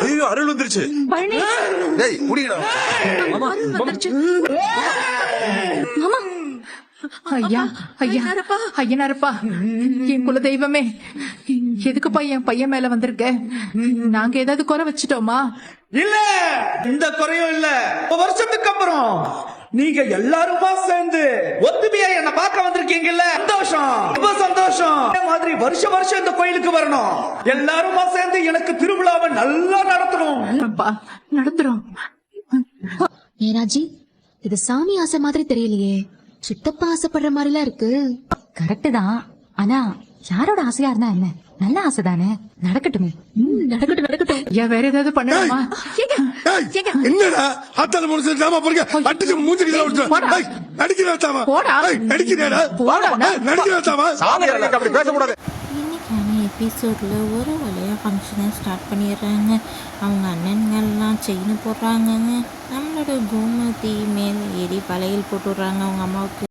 ஐயோ அருள் வந்துருச்சு. பழனி டேய் குடிடா. மாமா வந்துருச்சு. மாமா ஐயா ஐயா ஐயனாரப்பா, என் குல தெய்வமே, எதுக்குப்பா என் பையன் மேல வந்திருக்க? நாங்க ஏதாவது குறை வச்சுட்டோமா? இல்ல, இந்த குறையும் இல்ல. வருஷத்துக்கு அப்புறம் நீங்க எல்லாருமா சேர்ந்து ஒத்துமையா என்ன பார்க்க வந்திருக்கீங்கல்ல, சந்தோஷம், ரொம்ப சந்தோஷம். அதே மாதிரி வருஷம் வருஷம் இந்த கோயிலுக்கு வரணும். எல்லாருமா சேர்ந்து எனக்கு திருவிழாவை நல்லா நடத்தணும். நடத்துறோம். ஏராஜி, இது சாமி ஆசை மாதிரி தெரியலையே, சித்தப்பா ஆசைப்படுற மாதிரிலாம் இருக்கு. கரெக்ட் தான், ஆனா யாரோட ஆசையா இருந்தா என்ன, நல்ல ஆசை தானே, நடக்கட்டுமே. நடக்கட்டும் நடக்கட்டும். ஐயா வேற ஏதாவது பண்ணணுமா? என்னடா ஆத்தால முடிச்சு நாம போறீங்க, அடிச்சு மூஞ்சிக்கு நடிக்கிறா போடா நடிக்கிறா அப்படி பேசக்கூடாது. இன்னைக்கான எபிசோடில் ஒரு வழியாக ஃபங்க்ஷனை ஸ்டார்ட் பண்ணிடுறாங்க. அவங்க அண்ணன்கள்லாம் செயின் போடுறாங்கங்க. நம்மளோட கோமதி மேல் ஏறி வளையல் போட்டுடுறாங்க அவங்க அம்மாவுக்கு.